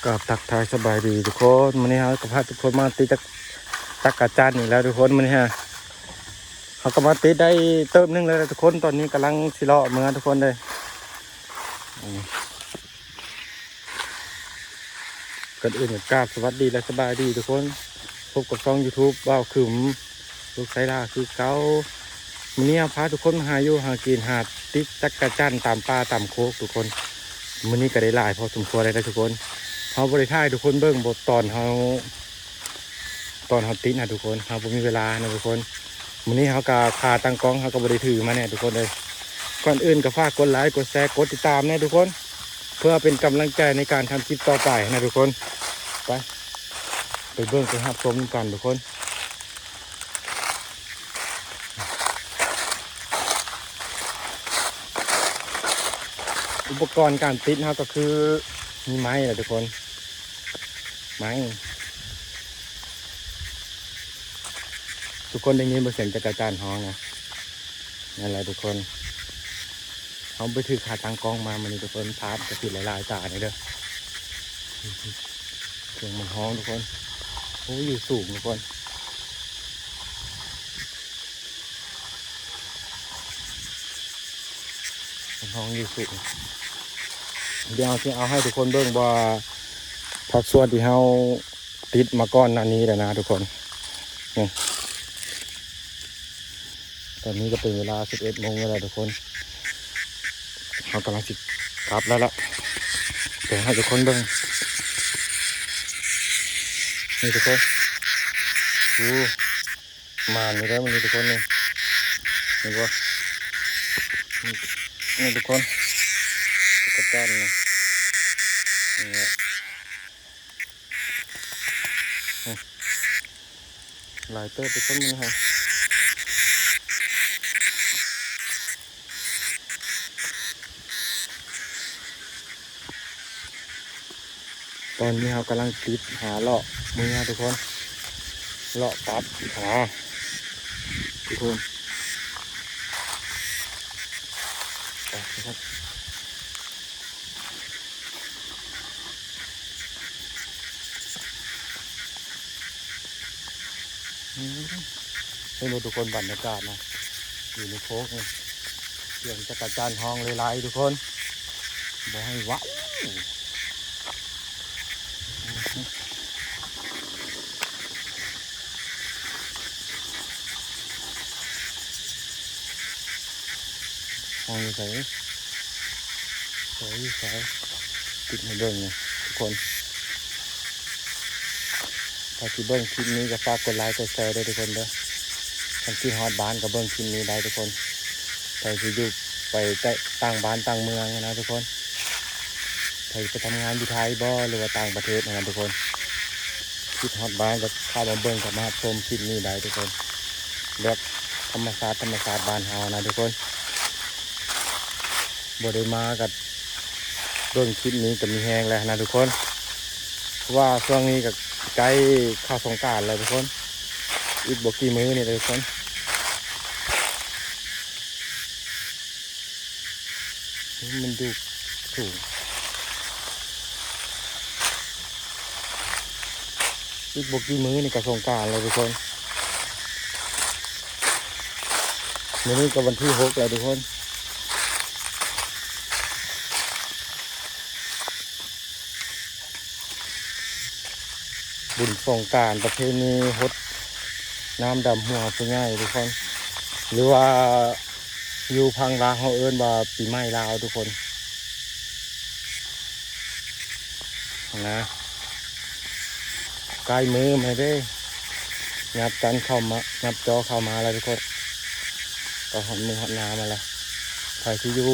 ก็ทักทายสบายดีทุกคนวันนี้เราก็พาทุกคนมาตีจักรจันทร์อีกแล้วทุกคนวันนี้ฮะเขาก็มาตีได้เติมนึงเลยทุกคนตอนนี้กำลังสิเลาะเมืองทุกคนเลยก่อนอื่นก็กราบสวัสดีและสบายดีทุกคนพบกับช่อง YouTube ว่าวขึ้มลูกไซล่าคือเก้าวันนี้พาทุกคนมาหาอยู่หากินหาติดจักรจันทร์ตามป่าตามโคกทุกคนวันนี้ก็ได้หลายพอสมควรเลยนะทุกคนเขาบริท่ายทุกคนเบิ้งบทตอนเขาติดนะทุกคนเขาผมมีเวลานะทุกคนวันนี้เขาก็ขาตั้งกล้องเขาก็บริถือมาเนี่ยทุกคนเลยก่อนอื่นก็ฝากกดไลค์กดแชร์กดติดตามนะทุกคนเพื่อเป็นกำลังใจในการทำคลิปต่อไปนะทุกคนไปเบิ้งไปหับชมกันทุกคนอุปกรณ์การติดเขาก็คือมีไม้แหละทุกคนไม้ทุกคนได้ยินเสียงจักรจันทร์ฮ้องนะนั่นแหละทุกคนเขาไปถือขาตั้งกล้องมามันทุกคนพาดกระติดหลายๆตาเนี่ยเด้อเสียงมันฮ้องทุกคนโอ้อยู่สูงทุกคนมันฮ้องอยู่สูงเดี๋ยวที่เอาให้ทุกคนเบิ่งว่าผักส่วนที่เขาติดมาก้อนหน้านี้แล้วนะทุกคนนี่ตอนนี้ก็เป็นเวลา 11 โมงแล้วทุกคนเขากำลังจิกลับแล้วล่ะเดี๋ยวให้ทุกคนเบิ่งนี่ทุกคนมาอยู่แล้วมันนี่ทุกคนนี่นี่ว่านี่ทุกคนกระจันนี่หลายเติบทุกคนนี่ฮะตอนนี้เรากำลังติดหาเลาะมือทุกคนเลาะตัดหาทุกคนครับให้ดูทุกคนบรรยากาศนะอยู่ในโค้กนี่เสียงจักรจันทร์ฮ้องเลยไล่ทุกคนบอกให้วะฮ้องอยู่ใส่ติดมาเบิ้งเนี่ยทุกคนถ้าที่เบิ้งคลิปนี้ก็ฝากกดไลค์กดแชร์ด้วยทุกคนเด้อทั้งที่ฮอตบ้านกับเบิ้งคลิปนี้ได้ทุกคนใครที่อยู่ไปต่างบ้านต่างเมืองนะทุกคนใครไปทำงานอยู่ไทยบ่หรือว่าต่างประเทศนะทุกคนคิดฮอตบ้านก็เข้ามาเบิ้งกับมาชมคลิปนี้ได้ทุกคนแบบธรรมชาติบ้านเฮานะทุกคนบ่ได้มากับเบิ้งคลิปนี้ก็มีแห้งแล้วนะทุกคนว่าช่วงนี้กับใกล้เข้าสงกรานต์แล้วทุกคนอีกบ่กี่มื้อนี่ทุกคนมันดูสูงอีกบ่กี่มื้อนี่กับสงกรานต์แล้วทุกคนมื้อนี้ก็วันที่6แล้วทุกคนบุญสงกรานต์ประเพณีฮดน้ำดำหัวผู้ใหญ่ทุกคนหรือว่าอยู่พังลาวเขาเอิ้นว่าปีใหม่ลาวทุกคนนะใกล้มือมาได้งับกันเข้ามางับจอเข้ามาแล้วทุกคนก็หอมมือหอมน้ำมาแล้วใครที่อยู่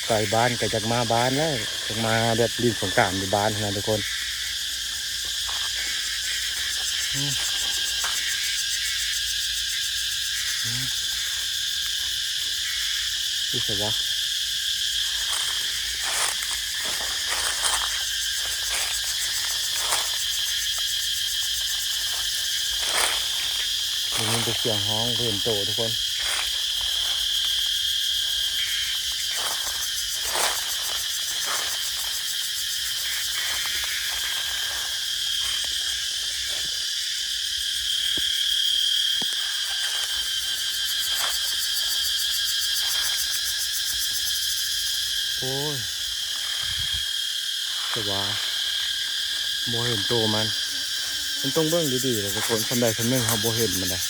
ไกลบ้านก็จากมาบ้านแล้วจากมาแบบริมสงกรานต์อยู่บ้านนะทุกคนรู้สึกว่ามันเป็นเสียงฮ้องเพื่อนโตทุกคน อ้ยแต่ว่าบ่เห็นโตมันต้องเบิ่งดีๆเลยทุกคนคำใดคำหนึ่งเขาบ่เห็นมันเลย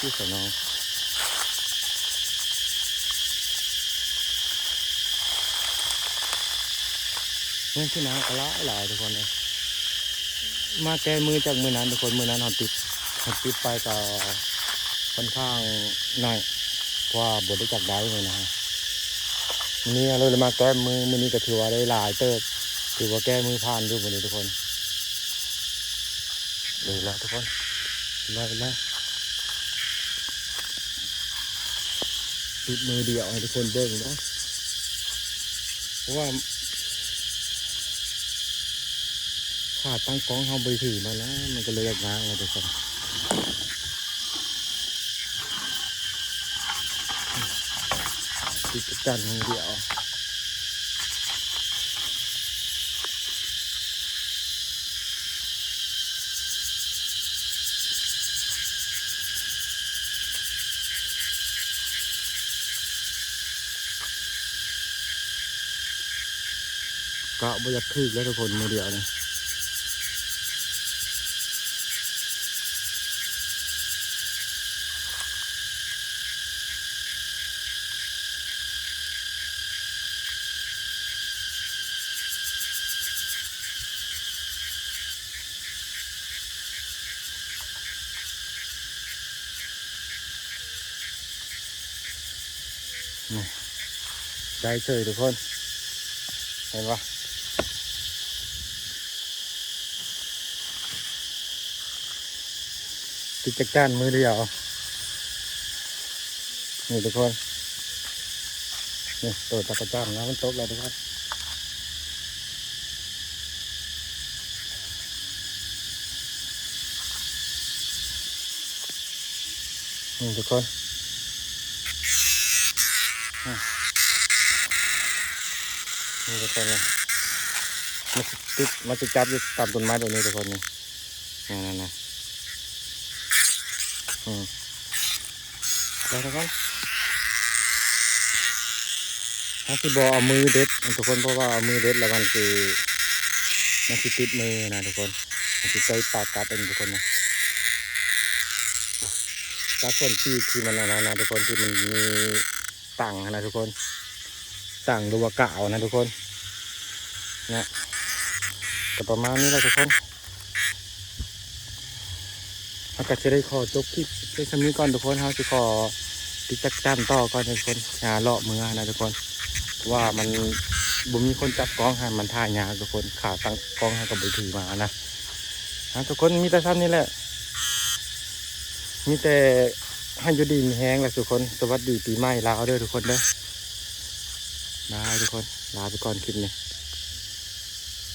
ที่สนองนี่ที่น้ำกระหลายทุกคนเลยมาแก้มือจากมือนั้นทุกคนมือนั้นเขาติดไปก็ค่อนข้างหน่อยเพราะว่าบทได้จักได้เลยนะฮะนี่เราเลยมาแก้มือนี้ก็ถือว่าได้หลายเติบถือว่าแก้มือผ่านอยู่บนนี้ทุกคนเลยแล้วทุกคนเลยติดมือเดียวให้ทุกคนเบิ่งเนาะเพราะว่าขาดตั้งกล้องเขาไปถือมาแล้วมันก็เลยยากงานเลยทุกคนติดจันมือเดียวก็บ่อยากถือแล้วทุกคนมือเดียวเลยนี่ได้เฉยทุกคนเห็นปะติดจักรานมือเดียวนี่ทุกคนนี่ตัวจักรจันนะมันตกแล้วทุกคนนี่ทุกคนนี่ทุกคนเลยมันจะจับอยู่ตามต้นไม้แบบนี้ทุกคนนี่นั่นแล้วทุกคนถ้าคือบอเอามือเด็ดทุกคนเพราะว่าเอามือเด็ดแล้วมันติดมือนะทุกคนมันจะใจปากกัดเองทุกคนนะกัดส่วนที่มันนะทุกคนที่มันมีต่างนะทุกคนต่างหรือว่ากะเอานะทุกคนนะก็ประมาณนี้แหละทุกคนอากาศจะได้ขอจบคลิปในคำนี้ก่อนทุกคนเขาจะขอติดจักจันต่อก่อนทุกคนหาเลาะมือนะทุกคนว่ามันบุมีคนจับกล้องให้มันท่ายากทุกคนขาตั้งกล้องให้กับไปถือมานะทุกคนมีแต่ซ้ำนี่แหละมีแต่ให้อยู่ดีมีแห้งแหละทุกคนสวัสดีปีใหม่ลาวเด้อทุกคนเด้อได้ทุกคนลาไปก่อนคลิปนี้